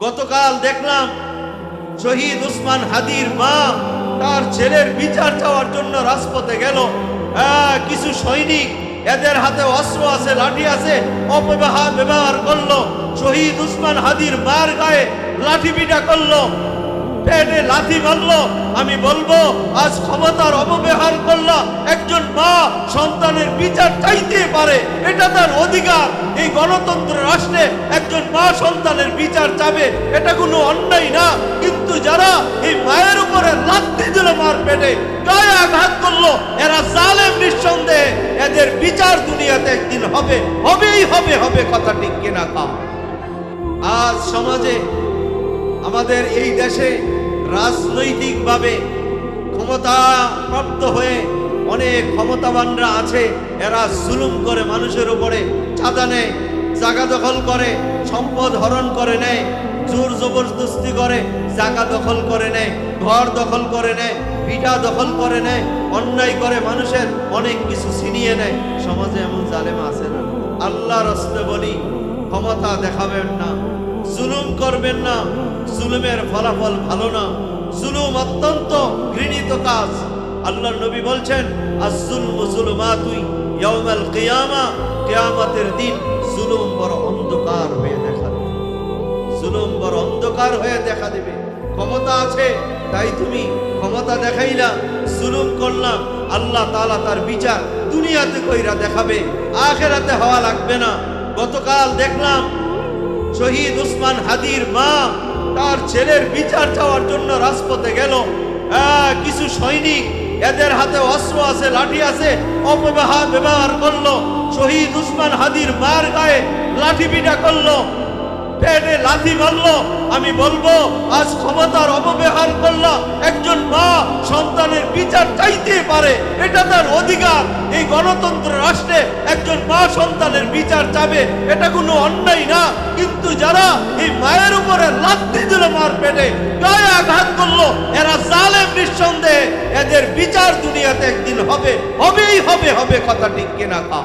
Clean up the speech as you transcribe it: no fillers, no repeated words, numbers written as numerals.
গতকাল দেখলাম শহীদ উসমান হাদির মা তার ছেলের বিচার চাওয়ার জন্য রাজপথে গেল। কিছু সৈনিক, এদের হাতে অস্ত্র আছে, লাঠি আছে, অপব্যবহার করলো। শহীদ উসমান হাদির মার গায়ে লাঠি পিটা করলো, পেটে লাথি মারলো। আমি বলবো, আজ ক্ষমতার অপব্যবহার করলো। একজন মা সন্তানের বিচার চাইতে পারে, এটা তার অধিকার। এই গণতন্ত্র রাষ্ট্রে একজন মা সন্তানের বিচার চাবে, এটা কোনো অন্যায় না। কিন্তু যারা এই মায়ের উপরে লাথি দিল, মার পেটে গায়ে আঘাত করলো, এরা জালেম নিঃসন্দেহে। এদের বিচার দুনিয়াতে একদিন হবে, হবেই হবে, হবে। কথা ঠিক কিনা কা? আজ সমাজে, আমাদের এই দেশে রাজনৈতিকভাবে ক্ষমতা প্রাপ্ত হয়ে অনেক ক্ষমতাবানরা আছে। এরা জুলুম করে মানুষের উপরে, চাঁদা নেয়, জায়গা দখল করে, সম্পদ হরণ করে নেয়, জোর জবরদস্তি করে, জায়গা দখল করে নেয়, ঘর দখল করে নেয়, ভিটা দখল করে নেয়, অন্যায় করে, মানুষের অনেক কিছু ছিনিয়ে নেয়। সমাজে এমন জালেম আছে না? আল্লাহর রাস্তে বলি, ক্ষমতা দেখাবেন না, জুলুম করবেন না। জুলুমের ফলাফল ভালো না। জুলুম অত্যন্ত ঘৃণিত কাজ। আল্লাহর নবী বলছেন, আজ-জুলমু যুলুমাতুন ইয়াউমাল কিয়ামা, কিয়ামতের দিন জুলুম বড় অন্ধকার হয়ে দেখা দেবে। জুলুম বড় অন্ধকার হয়ে দেখা দেবে। ক্ষমতা আছে তাই তুমি ক্ষমতা দেখাইলা, জুলুম করলাম, আল্লাহ তাআলা তার বিচার দুনিয়াতে কইরা দেখাবে, আখিরাতে হওয়া লাগবে না। গতকাল দেখলাম শহীদ উসমান হাদির মা তার ছেলের বিচার চাওয়ার জন্য রাজপথে গেল। কিছু সৈনিক, এদের হাতে অস্ত্র আছে, লাঠি আছে, অপব্যবহার করলো। শহীদ উসমান হাদির মার গায়ে লাঠি পিটা করলো, পেটে লাথি মারলো। আমি বলবো, আজ ক্ষমতার অপব্যবহার করলো। একজন মা সন্তানের বিচার চাইতে পারে, এটা তার অধিকার। এই গণতন্ত্র রাষ্ট্রে একজন মা সন্তানের বিচার চাবে, এটা কোনো অন্যায় না। কিন্তু যারা এই মায়ের উপরে লাথি দিল, মার পেটে গায়ে আঘাত করলো, এরা জালেম নিঃসন্দেহে। এদের বিচার দুনিয়াতে একদিন হবে, হবেই হবে, হবে। কথা ঠিক কিনা কা?